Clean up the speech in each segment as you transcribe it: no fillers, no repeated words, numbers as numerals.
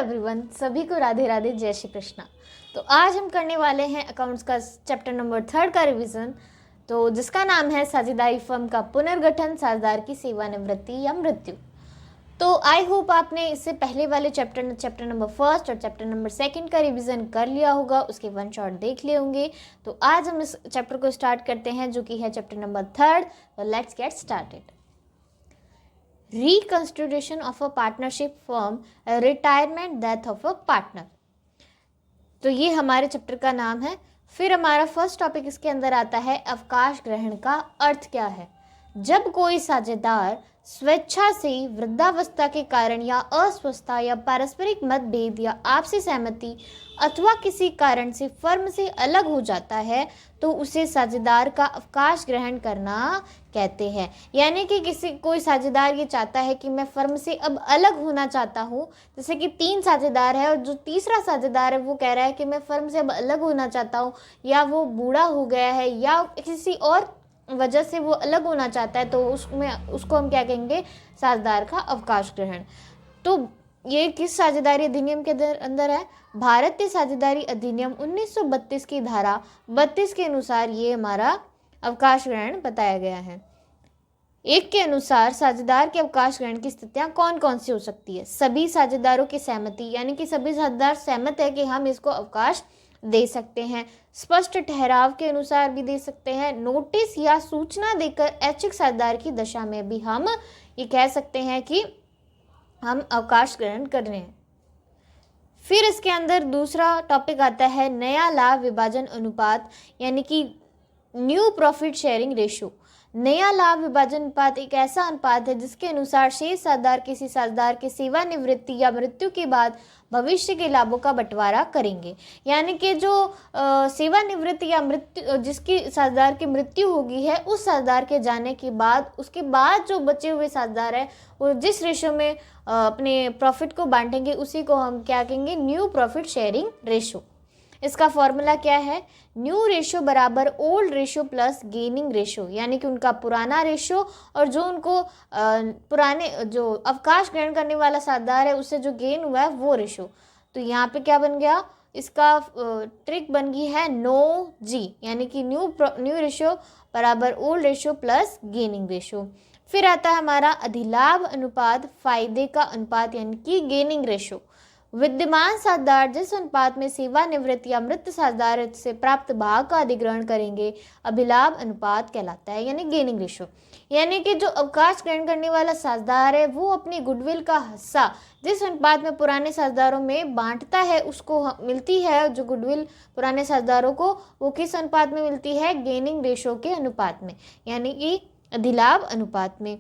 Everyone, सभी को राधे राधे, जय श्री कृष्णा। तो आज हम करने वाले हैं अकाउंट्स का चैप्टर नंबर 3 का रिवीजन, तो जिसका नाम है साझेदारी फर्म का पुनर्गठन, साझेदार की सेवानिवृत्ति या मृत्यु। तो आई होप आपने इससे पहले वाले चैप्टर नंबर 1 और चैप्टर नंबर 2 का रिवीजन कर लिया होगा, उसके वन शॉट देख लिए होंगे। तो आज हम इस चैप्टर को स्टार्ट करते हैं जो कि है चैप्टर नंबर 3। तो let's get started. Reconstitution of a partnership firm, retirement death of a partner. तो ये हमारे चैप्टर का नाम है। फिर हमारा फर्स्ट टॉपिक इसके अंदर आता है अवकाश ग्रहण का अर्थ क्या है। जब कोई साझेदार स्वेच्छा से वृद्धावस्था के कारण या अस्वस्थता या पारस्परिक मतभेद या आपसी सहमति अथवा किसी कारण से फर्म से अलग हो जाता है तो उसे साझेदार का अवकाश ग्रहण करना कहते हैं। यानी कि कोई साझेदार ये चाहता है कि मैं फर्म से अब अलग होना चाहता हूँ, जैसे कि 3 साझेदार है और जो तीसरा साझेदार है वो कह रहा है कि मैं फर्म से अब अलग होना चाहता हूँ, या वो बूढ़ा हो गया है या किसी और वजह से वो अलग होना चाहता है, तो उसको हम क्या कहेंगे, साझेदार का अवकाश ग्रहण। तो ये किस साझेदारी अधिनियम के अंदर है? भारतीय साझेदारी अधिनियम 1932 की धारा 32 के अनुसार ये हमारा अवकाश ग्रहण बताया गया है। 1 के अनुसार साझेदार के अवकाश ग्रहण की स्थितियां कौन कौन सी हो सकती है? सभी साझेदारों की सहमति, यानी कि सभी साझेदार सहमत है कि हम इसको अवकाश दे सकते हैं। स्पष्ट ठहराव के अनुसार भी दे सकते हैं। नोटिस या सूचना देकर ऐच्छिक साझेदार की दशा में भी हम ये कह सकते हैं कि हम अवकाश ग्रहण कर रहे हैं। फिर इसके अंदर दूसरा टॉपिक आता है नया लाभ विभाजन अनुपात, यानी कि न्यू प्रॉफिट शेयरिंग रेशियो। नया लाभ विभाजन अनुपात एक ऐसा अनुपात है जिसके अनुसार शेष साझेदार किसी साझेदार के सेवानिवृत्ति या मृत्यु के बाद भविष्य के लाभों का बंटवारा करेंगे। यानी कि जो सेवानिवृत्ति या मृत्यु, जिसकी साझेदार की मृत्यु होगी है, उस साझेदार के जाने के बाद उसके बाद जो बचे हुए साझेदार है वो जिस रेशो में अपने प्रॉफिट को बांटेंगे उसी को हम क्या कहेंगे, न्यू प्रॉफिट शेयरिंग रेशो। इसका फॉर्मूला क्या है? न्यू रेशो बराबर old ratio plus gaining ratio, यानी कि उनका पुराना रेशो और जो उनको पुराने जो अवकाश ग्रहण करने वाला साझेदार है उससे जो गेन हुआ है वो रेशो। तो यहाँ पे क्या बन गया, इसका ट्रिक बन गई है नो जी, यानी कि न्यू रेशो बराबर old ratio plus gaining ratio. फिर आता है हमारा अधिलाभ अनुपात, फायदे का अनुपात, यानी कि गेनिंग रेशो। विद्यमान साझेदार जिस अनुपात में सेवानिवृत्त या मृत साझेदार से प्राप्त भाग का अधिग्रहण करेंगे अभिलाभ अनुपात कहलाता है, यानी गेनिंग रेशो। यानी कि जो अवकाश ग्रहण करने वाला साझेदार है वो अपनी गुडविल का हिस्सा जिस अनुपात में पुराने साझेदारों में बांटता है उसको मिलती है। जो गुडविल पुराने साझेदारों को वो किस अनुपात में मिलती है? गेनिंग रेशो के अनुपात में, यानी कि अधिलाभ अनुपात में।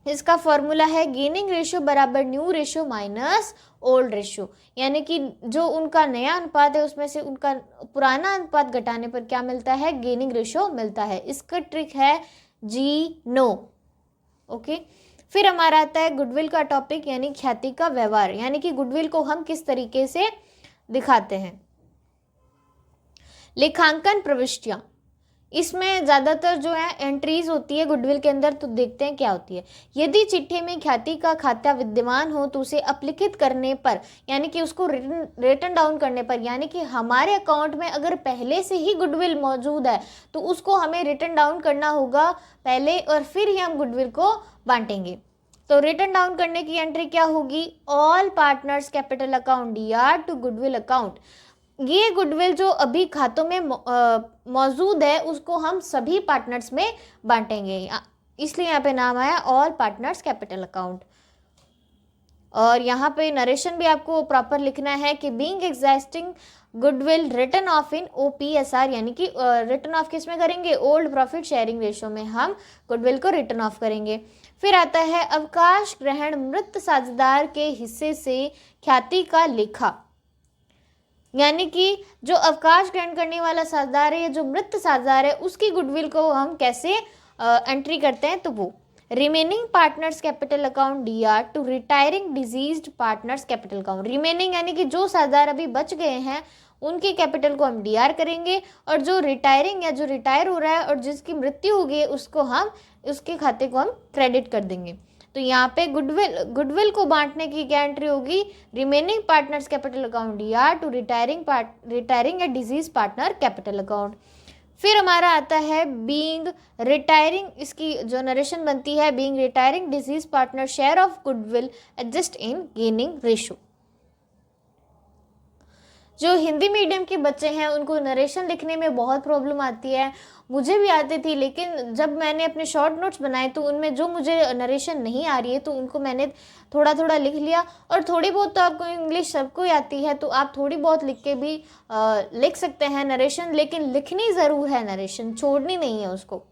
इसका फॉर्मूला है गेनिंग रेशो बराबर new ratio minus old ratio, यानी कि जो उनका नया अनुपात है उसमें से उनका पुराना अनुपात घटाने पर क्या मिलता है? गेनिंग रेशो मिलता है। इसका ट्रिक है जी नो। ओके। फिर हमारा आता है गुडविल का टॉपिक, यानी ख्याति का व्यवहार, यानी कि गुडविल को हम किस तरीके से दिखाते हैं। लेखांकन प्रविष्टियां, इसमें ज़्यादातर जो है एंट्रीज होती है गुडविल के अंदर, तो देखते हैं क्या होती है। यदि चिट्ठे में ख्याति का खाता विद्यमान हो तो उसे अपलिखित करने पर, यानी कि उसको रिटन डाउन करने पर, यानी कि हमारे अकाउंट में अगर पहले से ही गुडविल मौजूद है तो उसको हमें रिटन डाउन करना होगा पहले और फिर ही हम गुडविल को बांटेंगे। तो रिटन डाउन करने की एंट्री क्या होगी? All partners capital account DR to goodwill account. ये गुडविल जो अभी खातों में मौजूद है उसको हम सभी पार्टनर्स में बांटेंगे, इसलिए यहाँ पे नाम आया ऑल पार्टनर्स कैपिटल अकाउंट। और यहाँ पे नरेशन भी आपको प्रॉपर लिखना है कि being existing goodwill return of in OPSR, यानी कि रिटर्न ऑफ किस में करेंगे? ओल्ड प्रॉफिट शेयरिंग रेशो में हम गुडविल को रिटर्न ऑफ करेंगे। फिर आता है अवकाश ग्रहण मृत साझेदार के हिस्से से ख्याति का लेखा, यानी कि जो अवकाश ग्रहण करने वाला साझेदार है या जो मृत साझेदार है उसकी गुडविल को हम कैसे एंट्री करते हैं, तो वो remaining partners capital account DR to retiring deceased partners capital account. Remaining यानी कि जो साझेदार अभी बच गए हैं उनके कैपिटल को हम DR करेंगे, और जो रिटायरिंग या जो रिटायर हो रहा है और जिसकी मृत्यु हो गई है उसको हम उसके खाते को हम क्रेडिट कर देंगे। तो यहाँ पे गुडविल को बांटने की क्या एंट्री होगी, remaining partners capital account DR to retiring a deceased partner capital account. फिर हमारा आता है बीइंग रिटायरिंग, इसकी जो नरेशन बनती है, being retiring disease partner share of goodwill adjust in gaining ratio. जो हिंदी मीडियम के बच्चे हैं उनको नरेशन लिखने में बहुत प्रॉब्लम आती है, मुझे भी आती थी, लेकिन जब मैंने अपने शॉर्ट नोट्स बनाए तो उनमें जो मुझे नरेशन नहीं आ रही है तो उनको मैंने थोड़ा थोड़ा लिख लिया। और थोड़ी बहुत तो आपको इंग्लिश सबको ही आती है तो आप थोड़ी बहुत लिख के भी लिख सकते हैं नरेशन, लेकिन लिखनी ज़रूर है नरेशन, छोड़नी नहीं है उसको।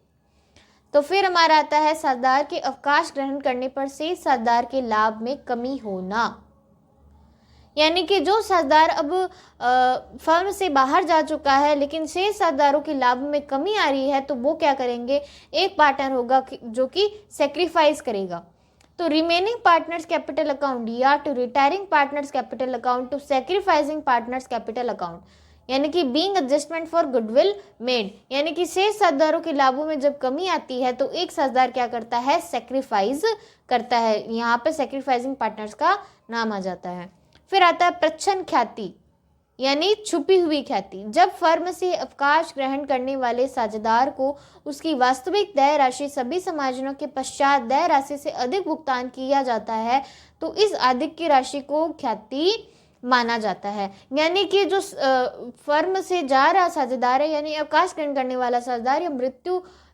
तो फिर हमारा आता है साझेदार के अवकाश ग्रहण करने पर शेष साझेदार के लाभ में कमी होना, यानी कि जो साझेदार अब फर्म से बाहर जा चुका है लेकिन शेष साझेदारों के लाभ में कमी आ रही है तो वो क्या करेंगे, एक पार्टनर होगा जो कि सेक्रीफाइस करेगा। तो remaining partners capital account DR to retiring partners capital account to sacrificing partners capital account, यानी कि being adjustment for goodwill made, यानी कि शेष साझेदारों के लाभों में जब कमी आती है तो एक साझेदार क्या करता है, सेक्रीफाइस करता है। यहाँ पे सेक्रीफाइसिंग पार्टनर्स का नाम आ जाता है। फिर आता है प्रच्छन्न ख्याति, यानी छुपी हुई ख्याति। जब फर्म से अवकाश ग्रहण करने वाले साझेदार को उसकी वास्तविक देय राशि सभी समायोजनों के पश्चात देय राशि से अधिक भुगतान किया जाता है तो इस अधिक की राशि को ख्याति माना जाता है। यानी कि जो फर्म से जा रहा साझेदार है, यानी अवकाश ग्रहण करने वाला साझेदार या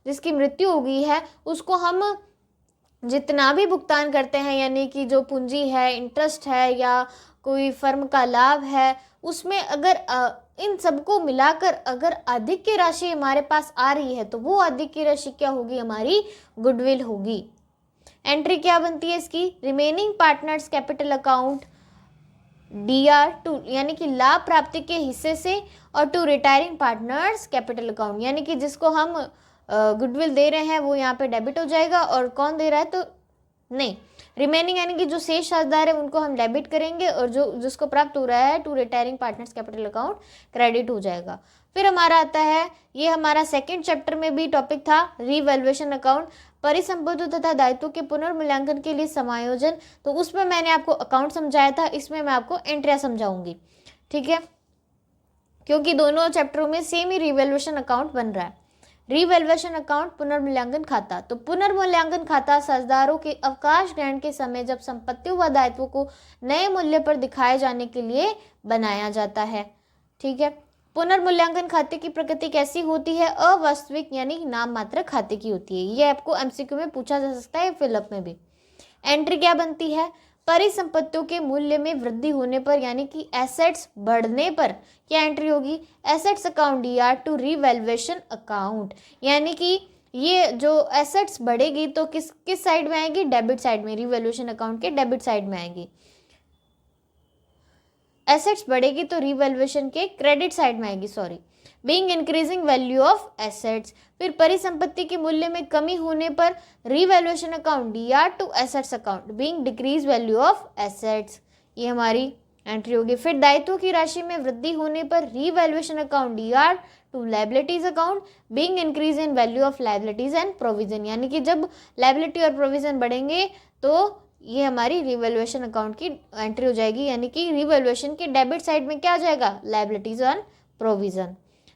जिसकी मृत्यु हो गई है, उसको हम जितना भी भुगतान करते हैं, यानी कि जो पूंजी है, इंटरेस्ट है या कोई फर्म का लाभ है, उसमें अगर इन सबको मिलाकर अगर अधिक की राशि हमारे पास आ रही है तो वो अधिक की राशि क्या होगी, हमारी गुडविल होगी। एंट्री क्या बनती है इसकी, remaining partners capital account DR to, यानी कि लाभ प्राप्ति के हिस्से से, और to retiring partners capital account, यानी कि जिसको हम गुडविल दे रहे हैं वो यहाँ पे डेबिट हो जाएगा, और कौन दे रहा है तो नहीं, रिमेनिंग यानी कि जो शेष साझेदार है उनको हम डेबिट करेंगे और जो जिसको प्राप्त हो रहा है to retiring partners capital account credit हो जाएगा। फिर हमारा आता है, ये हमारा सेकंड चैप्टर में भी टॉपिक था, रीवैल्यूएशन अकाउंट, परिसंपत्तियों तथा दायित्वों के पुनर्मूल्यांकन के लिए समायोजन। तो उसमें मैंने आपको अकाउंट समझाया था, इसमें मैं आपको एंट्रियाँ समझाऊंगी, ठीक है, क्योंकि दोनों चैप्टरों में सेम ही रीवैल्यूएशन अकाउंट बन रहा है। रीवैल्यूएशन अकाउंट, पुनर्मूल्यांकन खाता। तो पुनर्मूल्यांकन खाता साझेदारों के अवकाश ग्रहण के समय जब संपत्तियों व दायित्वों को नए मूल्य पर दिखाए जाने के लिए बनाया जाता है, ठीक है। पुनर्मूल्यांकन खाते की प्रकृति कैसी होती है, अवास्तविक यानी नाम मात्र खाते की होती है। ये आपको एमसीक्यू में पूछा जा सकता है, फिलअप में भी। एंट्री क्या बनती है, परिसंपत्तियों के मूल्य में वृद्धि होने पर, यानी कि एसेट्स बढ़ने पर क्या एंट्री होगी, assets account DR to revaluation account, यानी कि ये जो एसेट्स बढ़ेगी तो किस साइड में आएगी, डेबिट साइड में, रीवैल्यूएशन अकाउंट के डेबिट साइड में आएगी। एसेट्स बढ़ेगी तो रीवैल्यूएशन के क्रेडिट साइड में आएगी, sorry. Being increasing value of assets, फिर परिसंपत्ति के मूल्य में कमी होने पर revaluation account DR to assets account, being decrease value of assets, ये हमारी एंट्री होगी। फिर दायित्वों की राशि में वृद्धि होने पर revaluation account DR to liabilities account, being increase in value of liabilities and provision, यानी कि जब लायबिलिटी और प्रोविजन बढ़ेंगे तो ये हमारी रिवैल्यूएशन अकाउंट की एंट्री हो जाएगी, यानी कि रिवैल्यूएशन के डेबिट साइड में क्या आ जाएगा, लायबिलिटीज एंड प्रोविजन।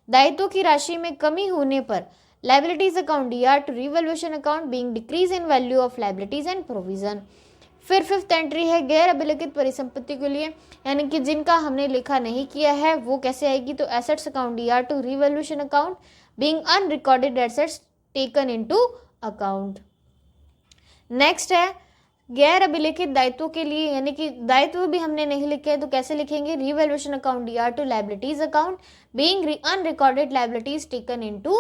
दायित्वों की राशि में कमी होने पर liabilities account DR to revaluation account, being decrease in value of liabilities and provision. फिर फिफ्थ एंट्री है गैर अभिलिखित परिसंपत्ति के लिए, यानी कि जिनका हमने लिखा नहीं किया है वो कैसे आएगी, तो assets account DR to revaluation account, being unrecorded assets taken into account. Next है गैर अभिलेखित दायित्वों के लिए, यानी कि दायित्व भी हमने नहीं लिखे हैं तो कैसे लिखेंगे, revaluation account DR to liabilities account, being unrecorded liabilities taken into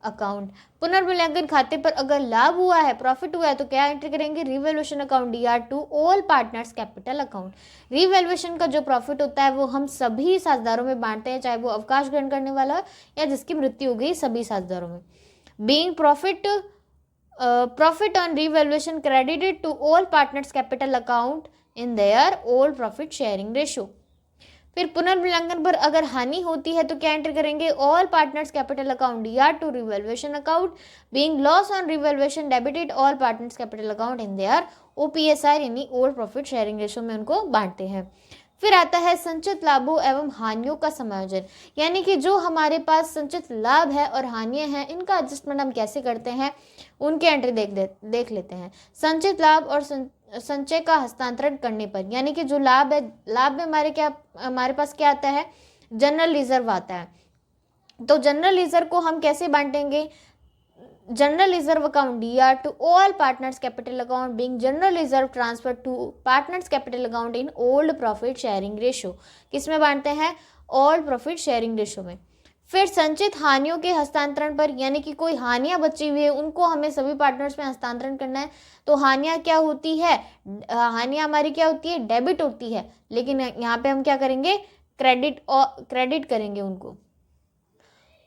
account. पुनर्मूल्यांकन खाते पर अगर लाभ हुआ है, प्रॉफिट हुआ है, तो क्या एंट्री करेंगे, revaluation account DR to all partners capital account. Revaluation का जो प्रॉफिट होता है वो हम सभी साझेदारों में बांटते हैं, चाहे वो अवकाश ग्रहण करने वाला या जिसकी मृत्यु हो गई, सभी साझेदारों में। Being profit on revaluation credited to all partners capital account in their all profit sharing ratio। फिर पुनर्मूल्यांकन पर अगर हानि होती है तो क्या एंटर करेंगे, all partners capital account DR to revaluation account, being loss on revaluation debited all partners capital account in their OPSR यानी ओल्ड प्रॉफिट शेयरिंग रेशो में उनको बांटते हैं। फिर आता है संचित लाभों एवं हानियों का समायोजन, यानी कि जो हमारे पास संचित लाभ है और हानियां हैं इनका एडजस्टमेंट हम कैसे करते हैं, उनके एंट्री देख लेते हैं। संचित लाभ और संचय का हस्तांतरण करने पर, यानी कि जो लाभ है, लाभ में हमारे पास क्या आता है, जनरल रिजर्व आता है। तो जनरल रिजर्व को हम कैसे बांटेंगे, general reserve account DR to all partners capital account being general reserve transfer to partners capital account in old profit sharing ratio. किसमें बांटते हैं, ओल्ड प्रॉफिट शेयरिंग रेशो में। फिर संचित हानियों के हस्तांतरण पर, यानी कि कोई हानियां बची हुई है उनको हमें सभी पार्टनर्स में हस्तांतरण करना है। तो हानियां क्या होती है, हानियां हमारी क्या होती है, डेबिट होती है, लेकिन यहाँ पे हम क्या करेंगे, क्रेडिट करेंगे उनको।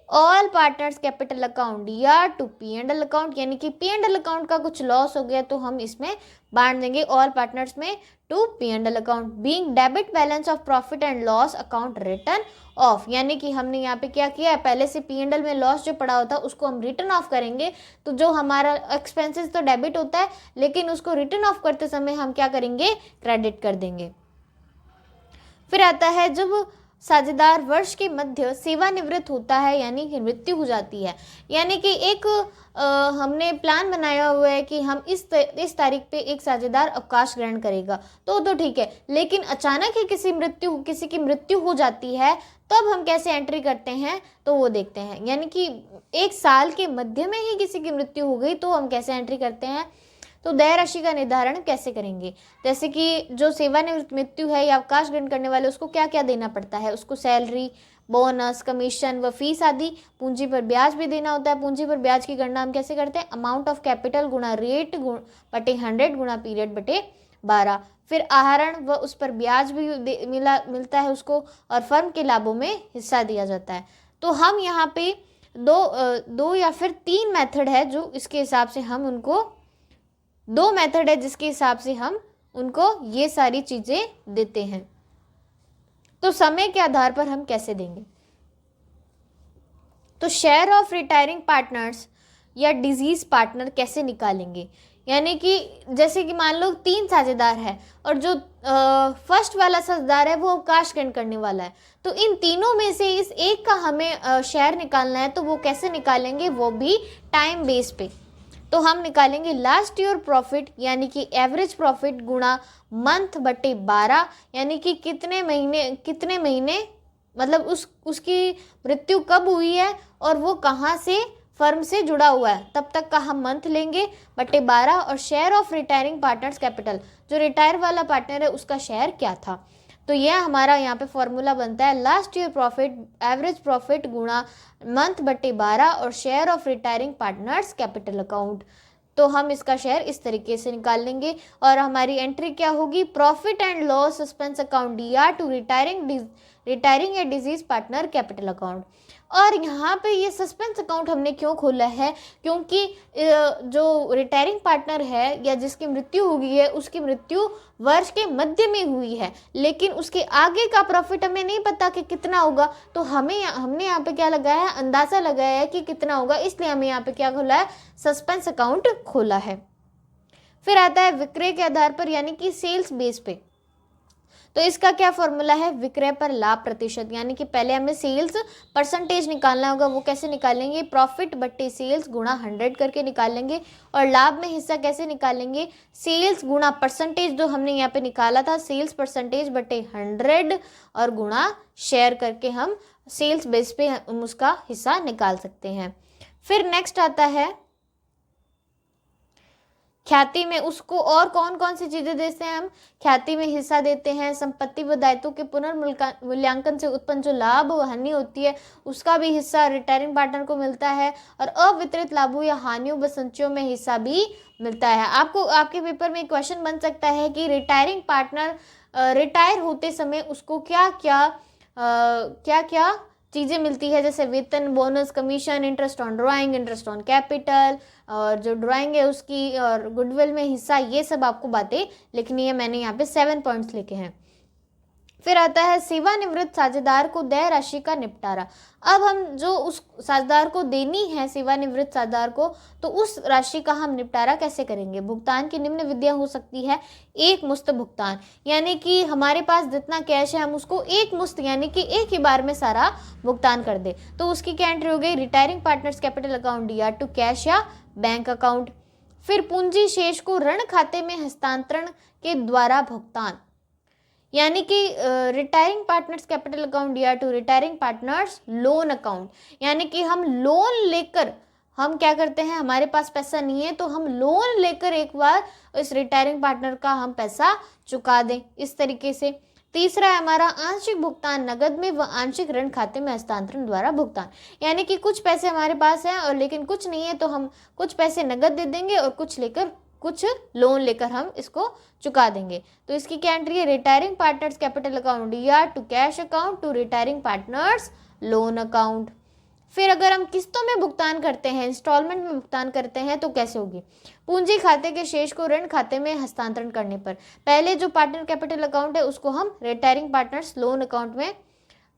All partners capital account DR to P&L account, यानी कि P&L अकाउंट का कुछ लॉस हो गया तो हम इसमें बांट देंगे ऑल पार्टनर्स में to P&L account being debit balance of profit and loss account written off, यानी कि हमने यहाँ पे क्या किया है, पहले से P&L में लॉस जो पड़ा होता है उसको हम रिटर्न ऑफ करेंगे। तो जो हमारा एक्सपेंसेस तो डेबिट होता है, लेकिन उसको रिटर्न ऑफ करते समय हम क्या करेंगे, क्रेडिट कर देंगे। फिर आता है जब साझेदार वर्ष के मध्य सेवानिवृत्त होता है, यानी कि मृत्यु हो जाती है, यानी कि एक हमने प्लान बनाया हुआ है कि हम इस तारीख पे एक साझेदार अवकाश ग्रहण करेगा, तो ठीक है, लेकिन अचानक ही किसी की मृत्यु हो जाती है, तब हम कैसे एंट्री करते हैं तो वो देखते हैं। यानी कि एक साल के मध्य में ही किसी की मृत्यु हो गई तो हम कैसे एंट्री करते हैं, तो देय राशि का निर्धारण कैसे करेंगे। जैसे कि जो सेवानिवृत्त मृत्यु है या अवकाश ग्रहण करने वाले, उसको क्या क्या देना पड़ता है, उसको सैलरी, बोनस, कमीशन व फीस आदि, पूंजी पर ब्याज भी देना होता है। पूंजी पर ब्याज की गणना हम कैसे करते हैं, अमाउंट ऑफ कैपिटल गुणा रेट बटे 100 गुणा पीरियड बटे 12। फिर आहरण व उस पर ब्याज भी मिलता है उसको, और फर्म के लाभों में हिस्सा दिया जाता है। तो हम यहाँ पे दो या फिर 3 मेथड है जो इसके हिसाब से हम उनको, 2 मेथड है जिसके हिसाब से हम उनको ये सारी चीज़ें देते हैं। तो समय के आधार पर हम कैसे देंगे, तो शेयर ऑफ रिटायरिंग पार्टनर्स या डिजीज पार्टनर कैसे निकालेंगे। यानी कि जैसे कि मान लो 3 साझेदार है और जो फर्स्ट वाला साझेदार है वो अवकाश ग्रहण करने वाला है, तो इन तीनों में से इस एक का हमें शेयर निकालना है। तो वो कैसे निकालेंगे, वो भी टाइम बेस पे। तो हम निकालेंगे लास्ट ईयर प्रॉफिट, यानी कि एवरेज प्रॉफिट गुणा मंथ बटे 12, यानी कि कितने महीने मतलब उसकी मृत्यु कब हुई है और वो कहाँ से फर्म से जुड़ा हुआ है, तब तक का हम मंथ लेंगे बटे 12। और share of retiring partners capital, जो रिटायर वाला पार्टनर है उसका शेयर क्या था। तो यह हमारा यहाँ पे फॉर्मूला बनता है last year profit average profit गुणा मंथ बटे 12 और share of retiring partners capital account. तो हम इसका शेयर इस तरीके से निकाल लेंगे और हमारी एंट्री क्या होगी, profit and loss suspense account DR to retiring या डिजीज पार्टनर कैपिटल अकाउंट। और यहाँ पे ये सस्पेंस अकाउंट हमने क्यों खोला है, क्योंकि जो रिटायरिंग पार्टनर है या जिसकी मृत्यु हो गई है उसकी मृत्यु वर्ष के मध्य में हुई है, लेकिन उसके आगे का प्रॉफिट हमें नहीं पता कि कितना होगा। तो हमने यहाँ पे क्या लगाया है, अंदाज़ा लगाया है कि कितना होगा, इसलिए हमें यहाँ पे क्या खोला है, सस्पेंस अकाउंट खोला है। फिर आता है विक्रय के आधार पर, यानी कि सेल्स बेस पे। तो इसका क्या फॉर्मूला है, विक्रय पर लाभ प्रतिशत, यानी कि पहले हमें सेल्स परसेंटेज निकालना होगा। वो कैसे निकालेंगे, प्रॉफिट बट्टे सेल्स गुणा 100 करके निकालेंगे। और लाभ में हिस्सा कैसे निकालेंगे, सेल्स गुणा परसेंटेज जो हमने यहाँ पे निकाला था, सेल्स परसेंटेज बट्टे 100 और गुणा शेयर करके हम सेल्स बेस पे हम उसका हिस्सा निकाल सकते हैं। फिर नेक्स्ट आता है ख्याति में, उसको और कौन कौन सी चीज़ें देते हैं हम, ख्याति में हिस्सा देते हैं, संपत्ति व दायित्वों के पुनर्मूल्यांकन से उत्पन्न जो लाभ व हानि होती है उसका भी हिस्सा रिटायरिंग पार्टनर को मिलता है, और अवितरित लाभों या हानियों व संचयों में हिस्सा भी मिलता है। आपके पेपर में क्वेश्चन बन सकता है कि रिटायरिंग पार्टनर रिटायर होते समय उसको क्या क्या चीज़ें मिलती है, जैसे वेतन, bonus, commission, interest on drawing, interest on capital, और जो ड्राइंग है उसकी, और गुडविल में हिस्सा, ये सब आपको बातें लिखनी है। मैंने यहाँ पे 7 पॉइंट्स लिखे हैं। फिर आता है सेवानिवृत्त साझेदार को देय राशि का निपटारा। अब हम जो उस साझेदार को देनी है, सेवानिवृत्त साझेदार को, तो उस राशि का हम निपटारा कैसे करेंगे। भुगतान की निम्न विधियां हो सकती है। एक मुश्त भुगतान, यानी कि हमारे पास जितना कैश है हम उसको एक मुश्त यानी कि एक ही बार में सारा भुगतान कर दे, तो उसकी क्या एंट्री हो गई, retiring partners capital account DR to cash या बैंक अकाउंट। फिर पूंजी शेष को ऋण खाते में हस्तांतरण के द्वारा भुगतान, यानी कि retiring partners capital account DR to retiring partners loan account, यानी कि हम लोन लेकर हम क्या करते हैं, हमारे पास पैसा नहीं है तो हम लोन लेकर एक बार इस रिटायरिंग पार्टनर का हम पैसा चुका दें, इस तरीके से। तीसरा है हमारा आंशिक भुगतान नगद में व आंशिक ऋण खाते में हस्तांतरण द्वारा भुगतान, यानी कि कुछ पैसे हमारे पास हैं और लेकिन कुछ नहीं है तो हम कुछ पैसे नगद दे देंगे और कुछ लोन लेकर हम इसको चुका देंगे। तो इसकी क्या एंट्री है, retiring partners capital account DR to cash account to retiring partners loan account. फिर अगर हम किस्तों में भुगतान करते हैं, इंस्टॉलमेंट में भुगतान करते हैं तो कैसे होगी, पूंजी खाते के शेष को ऋण खाते में हस्तांतरण करने पर पहले जो पार्टनर कैपिटल अकाउंट है उसको हम रिटायरिंग पार्टनर्स लोन अकाउंट में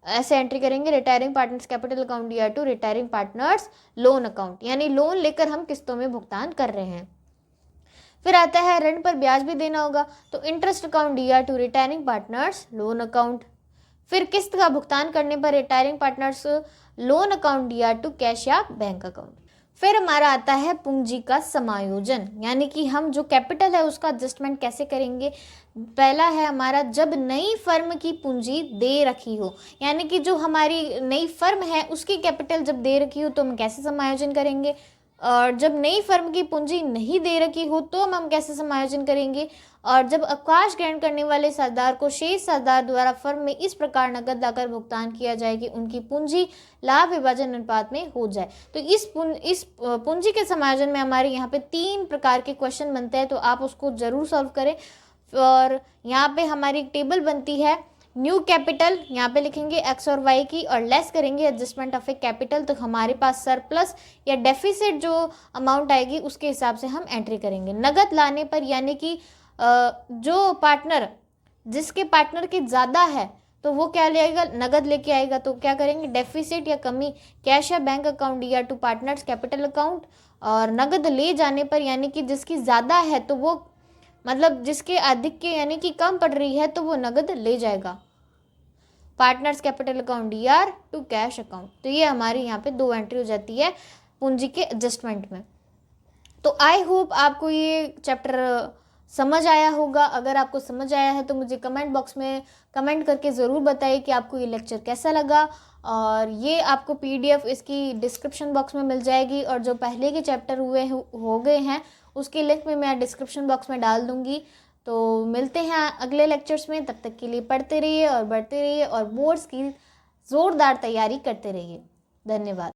ऐसे एंट्री करेंगे, retiring partners capital account DR to retiring partners loan account, यानी लोन लेकर हम किस्तों में भुगतान कर रहे हैं। फिर आता है ऋण पर ब्याज भी देना होगा, तो interest account DR to retiring partners loan account. फिर किस्त का भुगतान करने पर retiring partners loan account DR to cash या बैंक अकाउंट। फिर हमारा आता है पूंजी का समायोजन, यानी कि हम जो कैपिटल है उसका एडजस्टमेंट कैसे करेंगे। पहला है हमारा जब नई फर्म की पूंजी दे रखी हो, यानी कि जो हमारी नई फर्म है उसकी कैपिटल जब दे रखी हो तो हम कैसे समायोजन करेंगे, और जब नई फर्म की पूंजी नहीं दे रखी हो तो हम कैसे समायोजन करेंगे, और जब अवकाश ग्रहण करने वाले साझेदार को शेष साझेदार द्वारा फर्म में इस प्रकार नकद लाकर भुगतान किया जाए कि उनकी पूंजी लाभ विभाजन अनुपात में हो जाए। तो इस पूंजी के समायोजन में हमारे यहाँ पे 3 प्रकार के क्वेश्चन बनते हैं, तो आप उसको ज़रूर सॉल्व करें। और यहाँ पे हमारी एक टेबल बनती है, न्यू कैपिटल यहाँ पे लिखेंगे एक्स और वाई की और लेस करेंगे एडजस्टमेंट ऑफ ए कैपिटल, तो हमारे पास सरप्लस या डेफिसिट जो अमाउंट आएगी उसके हिसाब से हम एंट्री करेंगे। नगद लाने पर, यानी कि जो पार्टनर जिसके पार्टनर की ज़्यादा है तो वो क्या लेगा, नगद लेके आएगा, तो क्या करेंगे डेफिसिट या कमी कैश या bank account DR to partners capital account. और नगद ले जाने पर, यानी कि जिसकी ज़्यादा है तो वो मतलब जिसके अधिक के यानी कि कम पड़ रही है तो वो नगद ले जाएगा, partners capital account DR to cash account. तो ये हमारी यहाँ पे 2 एंट्री हो जाती है पूंजी के एडजस्टमेंट में। तो आई होप आपको ये चैप्टर समझ आया होगा। अगर आपको समझ आया है तो मुझे कमेंट बॉक्स में कमेंट करके ज़रूर बताइए कि आपको ये लेक्चर कैसा लगा, और ये आपको पीडीएफ इसकी डिस्क्रिप्शन बॉक्स में मिल जाएगी, और जो पहले के चैप्टर हो गए हैं उसकी लिंक में मैं डिस्क्रिप्शन बॉक्स में डाल दूँगी। तो मिलते हैं अगले लेक्चर्स में, तब तक के लिए पढ़ते रहिए और बढ़ते रहिए और बोर्ड्स की ज़ोरदार तैयारी करते रहिए। धन्यवाद।